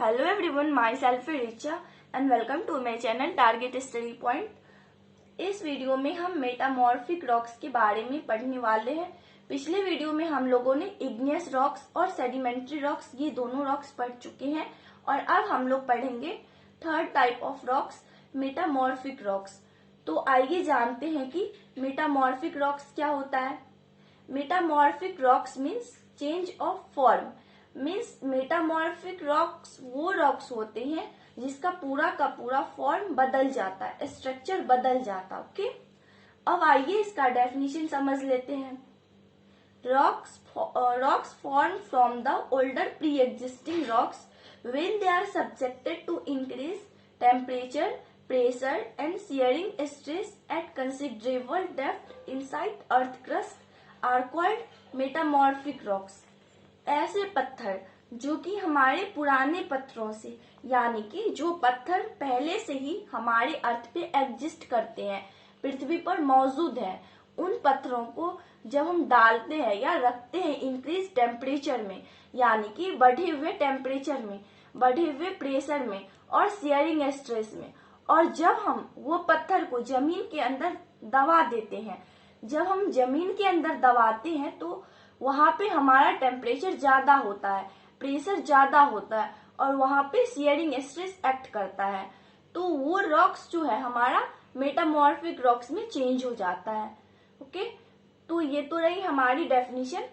Hello everyone, myself is Richa and welcome to my channel Target Study Point। इस video में हम metamorphic rocks के बारे में पढ़ने वाले हैं। पिछले वीडियो में हम लोगों ने इग्नियस रॉक्स और सेडिमेंट्री रॉक्स ये दोनों रॉक्स पढ़ चुके हैं और अब हम लोग पढ़ेंगे third type of rocks, metamorphic rocks. तो आइए जानते हैं कि मेटामॉर्फिक रॉक्स क्या होता है। Metamorphic rocks means change of form. Means metamorphic rocks वो रॉक्स होते हैं जिसका पूरा का पूरा फॉर्म बदल जाता है, स्ट्रक्चर बदल जाता है। ओके, अब आइए इसका डेफिनेशन समझ लेते हैं। Rocks form from the older pre existing rocks when they are subjected to increased temperature, pressure and shearing stress at considerable depth inside earth crust are called metamorphic rocks। ऐसे पत्थर जो कि हमारे पुराने पत्थरों से, यानी कि जो पत्थर पहले से ही हमारे अर्थ पे एग्जिस्ट करते हैं, पृथ्वी पर मौजूद हैं, उन पत्थरों को जब हम डालते हैं या रखते हैं इंक्रीज टेम्परेचर में, यानी कि बढ़े हुए टेम्परेचर में, बढ़े हुए प्रेशर में और शेयरिंग स्ट्रेस में, और जब हम वो पत्थर को जमीन के अंदर दबा देते हैं, जब हम जमीन के अंदर दबाते हैं तो वहां पे हमारा टेम्परेचर ज्यादा होता है, प्रेशर ज्यादा होता है और वहां पे शेयरिंग स्ट्रेस एक्ट करता है, तो वो रॉक्स जो है हमारा मेटामॉर्फिक रॉक्स में चेंज हो जाता है। ओके, तो ये तो रही हमारी definition.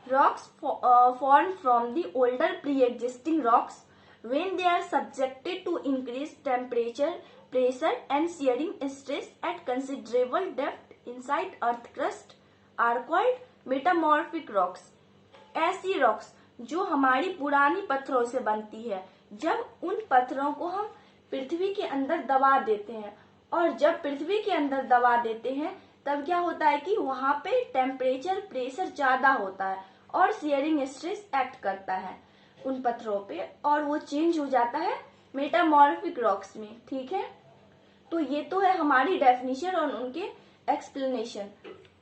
Rocks form from the older pre existing rocks when they are subjected to increased temperature, pressure and shearing stress at considerable depth inside earth crust are called metamorphic rocks। ऐसी rocks जो हमारी पुरानी पत्थरों से बनती है, जब उन पत्थरों को हम पृथ्वी के अंदर दबा देते हैं, और जब पृथ्वी के अंदर दबा देते हैं तब क्या होता है कि वहां पे टेम्परेचर, प्रेशर ज्यादा होता है और शेयरिंग स्ट्रेस एक्ट करता है उन पत्थरों पे, और वो चेंज हो जाता है मेटामॉर्फिक रॉक्स में। ठीक है, तो ये तो है हमारी डेफिनेशन और उनके एक्सप्लेनेशन।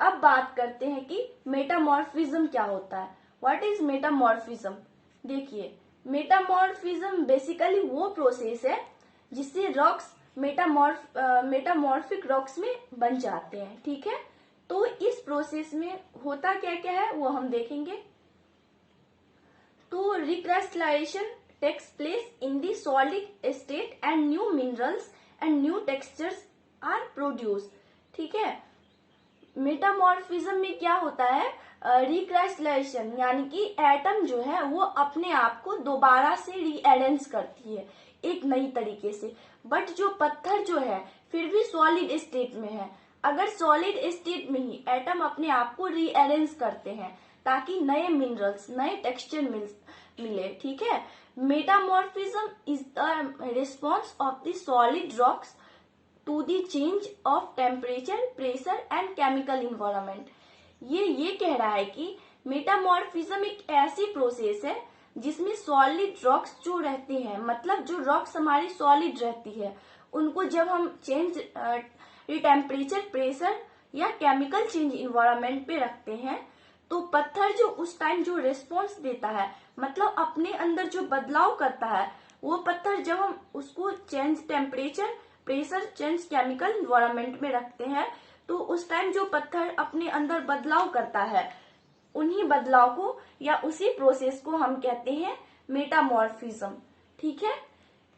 अब बात करते हैं कि मेटामॉर्फिज्म क्या होता है। What is metamorphism? देखिए, मेटामॉर्फिज्म बेसिकली वो प्रोसेस है जिससे रॉक्स मेटामॉर्फिक रॉक्स में बन जाते हैं। ठीक है, तो इस प्रोसेस में होता क्या क्या है वो हम देखेंगे। तो recrystallization takes place in the solid state and new minerals and new textures are produce. ठीक है, मेटामॉर्फिज्म में क्या होता है, रिक्रिस्टलाइजेशन, यानी कि एटम जो है वो अपने आप को दोबारा से रीअरेंज करती है एक नई तरीके से। बट जो पत्थर जो है फिर भी सॉलिड स्टेट में है। अगर सॉलिड स्टेट में ही एटम अपने आप को रीअरेंज करते हैं ताकि नए मिनरल्स, नए टेक्सचर मिले। ठीक है, metamorphism is the response of the solid rocks to the change of temperature, pressure and chemical environment. ये कह रहा है कि मेटामॉर्फिज्म एक ऐसी प्रोसेस है जिसमें सॉलिड रॉक्स जो रहते हैं, मतलब जो रॉक्स हमारी सॉलिड रहती है, उनको जब हम चेंज टेम्परेचर, प्रेशर या केमिकल चेंज इन्वायरमेंट पे रखते हैं तो पत्थर जो उस टाइम जो रिस्पॉन्स देता है, मतलब अपने अंदर जो बदलाव करता है, वो पत्थर जब हम उसको change temperature, pressure, change chemical environment में रखते हैं तो उस टाइम जो पत्थर अपने अंदर बदलाव करता है, उन्हीं बदलाव को या उसी प्रोसेस को हम कहते हैं मेटामॉर्फिज्म। ठीक है,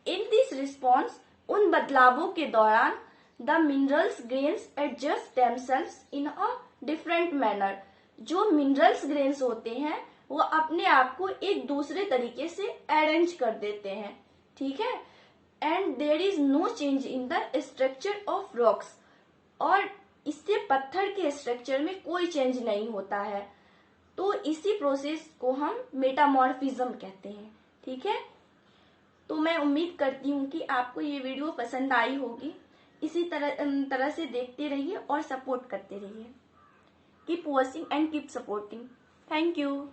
इन दिस रिस्पॉन्स, उन बदलावों के दौरान the minerals grains adjust themselves in a different manner. जो मिनरल्स ग्रेन्स होते हैं वो अपने आप को एक दूसरे तरीके से अरेंज कर देते हैं। ठीक है, and there is no change in the structure of rocks, और इससे पत्थर के स्ट्रक्चर में कोई चेंज नहीं होता है। तो इसी प्रोसेस को हम मेटामॉर्फिज्म कहते हैं। ठीक है, तो मैं उम्मीद करती हूँ कि आपको ये वीडियो पसंद आई होगी। इसी तरह से देखते रहिए और सपोर्ट करते रहिए। Keep watching and keep supporting. Thank you.